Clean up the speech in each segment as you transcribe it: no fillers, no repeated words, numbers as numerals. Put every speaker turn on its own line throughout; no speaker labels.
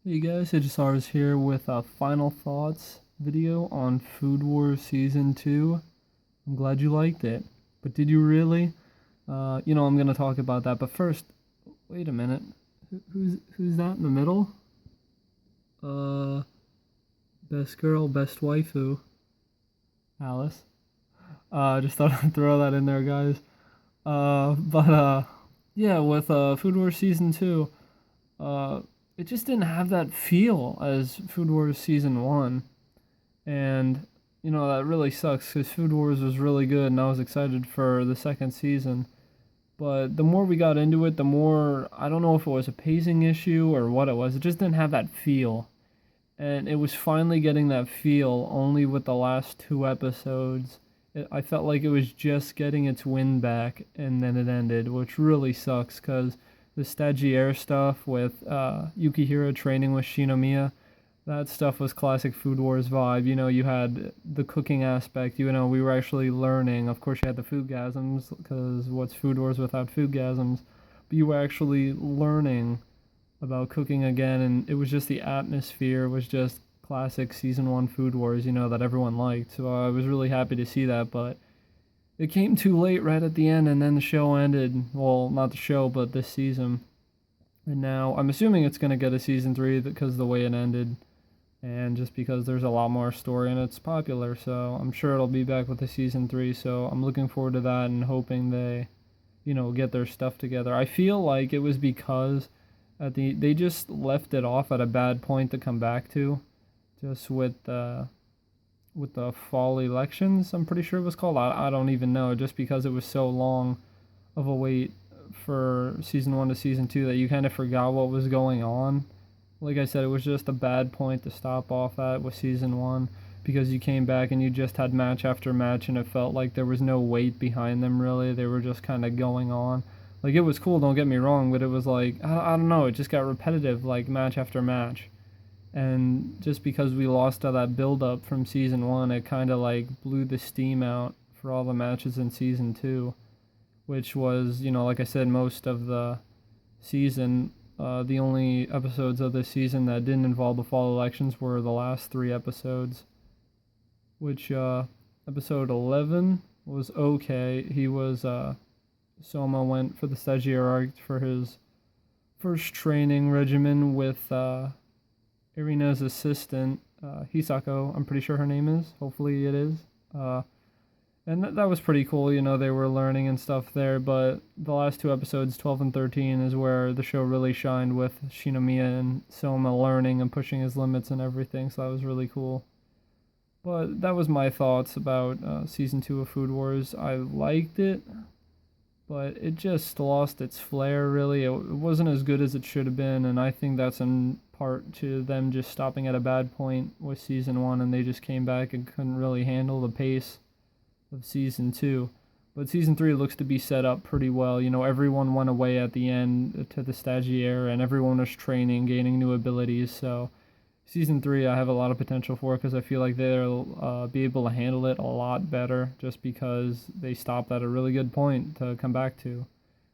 Hey guys, Hijisar's here with a final thoughts video on Food Wars Season 2. I'm glad you liked it. But did you really? I'm gonna talk about that, but first, wait a minute. Who's that in the middle? Uh, Best girl, best waifu. Alice. Just thought I'd throw that in there, guys. Yeah, with Food Wars Season 2, uh, it just didn't have that feel as Food Wars Season 1. And, that really sucks because Food Wars was really good and I was excited for the second season. But the more we got into it, the more, I don't know if it was a pacing issue or what it was, it just didn't have that feel. And it was finally getting that feel only with the last two episodes. I felt like it was just getting its wind back and then it ended, which really sucks because the stagiaire stuff with Yukihiro training with Shinomiya, that stuff was classic Food Wars vibe. You had the cooking aspect. We were actually learning. Of course, you had the Foodgasms, because what's Food Wars without Foodgasms? But you were actually learning about cooking again, and it was just the atmosphere was just classic Season 1 Food Wars, that everyone liked. So I was really happy to see that, but it came too late right at the end, and then the show ended. Well, not the show, but this season. And now I'm assuming it's going to get a Season 3 because of the way it ended and just because there's a lot more story and it's popular, so I'm sure it'll be back with the season 3. So I'm looking forward to that and hoping they get their stuff together. I feel like it was because they just left it off at a bad point to come back to, just with the fall elections. I'm pretty sure it was called. I don't even know, just because it was so long of a wait for season 1 to season 2 that you kind of forgot what was going on. Like I said, it was just a bad point to stop off at with season 1, because you came back and you just had match after match and it felt like there was no weight behind them really. They were just kind of going on. Like, it was cool, don't get me wrong, but it was like, I don't know, it just got repetitive, like match after match. And just because we lost all that build up from season 1, it kind of like blew the steam out for all the matches in season 2, which was, like I said, most of the season. The only episodes of this season that didn't involve the fall elections were the last 3 episodes, which episode 11 was okay. Soma went for the stagiaire arc for his first training regimen with Irina's assistant, Hisako, I'm pretty sure her name is. Hopefully it is. And that was pretty cool, they were learning and stuff there, but the last 2 episodes, 12 and 13, is where the show really shined with Shinomiya and Soma learning and pushing his limits and everything, so that was really cool. But that was my thoughts about Season 2 of Food Wars. I liked it, but it just lost its flair, really. It wasn't as good as it should have been, and I think that's in part to them just stopping at a bad point with Season 1, and they just came back and couldn't really handle the pace of season 2. But season 3 looks to be set up pretty well. Everyone went away at the end to the stagiaire and everyone was training, gaining new abilities. So season 3 I have a lot of potential for, because I feel like they'll be able to handle it a lot better, just because they stopped at a really good point to come back to.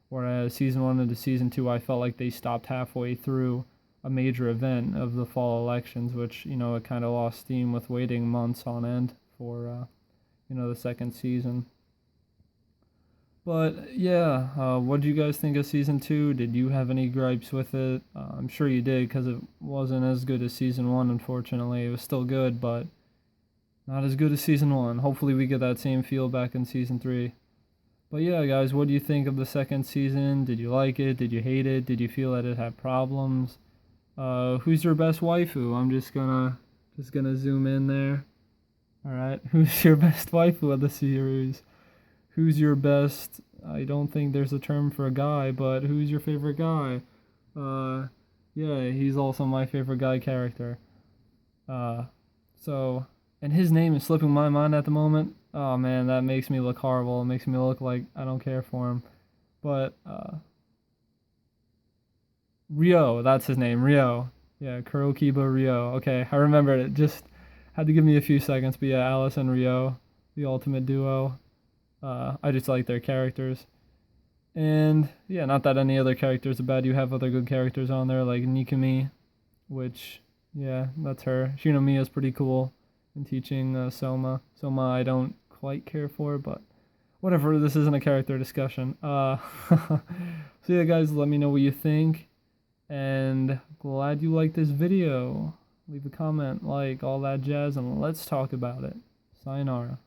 Whereas season 1 into season 2, I felt like they stopped halfway through a major event of the fall elections, which, it kind of lost steam with waiting months on end for the second season. But yeah, what did you guys think of season 2? Did you have any gripes with it? I'm sure you did, because it wasn't as good as season 1, unfortunately. It was still good, but not as good as season 1. Hopefully we get that same feel back in season 3. But yeah, guys, what do you think of the second season? Did you like it? Did you hate it? Did you feel that it had problems? Who's your best waifu? I'm just gonna zoom in there. Alright, who's your best waifu of the series? Who's your best, I don't think there's a term for a guy, but who's your favorite guy? Yeah, he's also my favorite guy character. And his name is slipping my mind at the moment. Oh man, that makes me look horrible. It makes me look like I don't care for him. But, Ryo, that's his name, Ryo. Yeah, Kurokiba Ryo. Okay, I remembered it. Just had to give me a few seconds, but yeah, Alice and Ryo, the ultimate duo. I just like their characters. And yeah, not that any other characters are bad. You have other good characters on there, like Nikumi which, yeah, that's her. Shinomiya's pretty cool in teaching Soma. Soma I don't quite care for, but whatever, this isn't a character discussion. So yeah, guys, let me know what you think, and glad you liked this video. Leave a comment, like, all that jazz, and let's talk about it. Sayonara.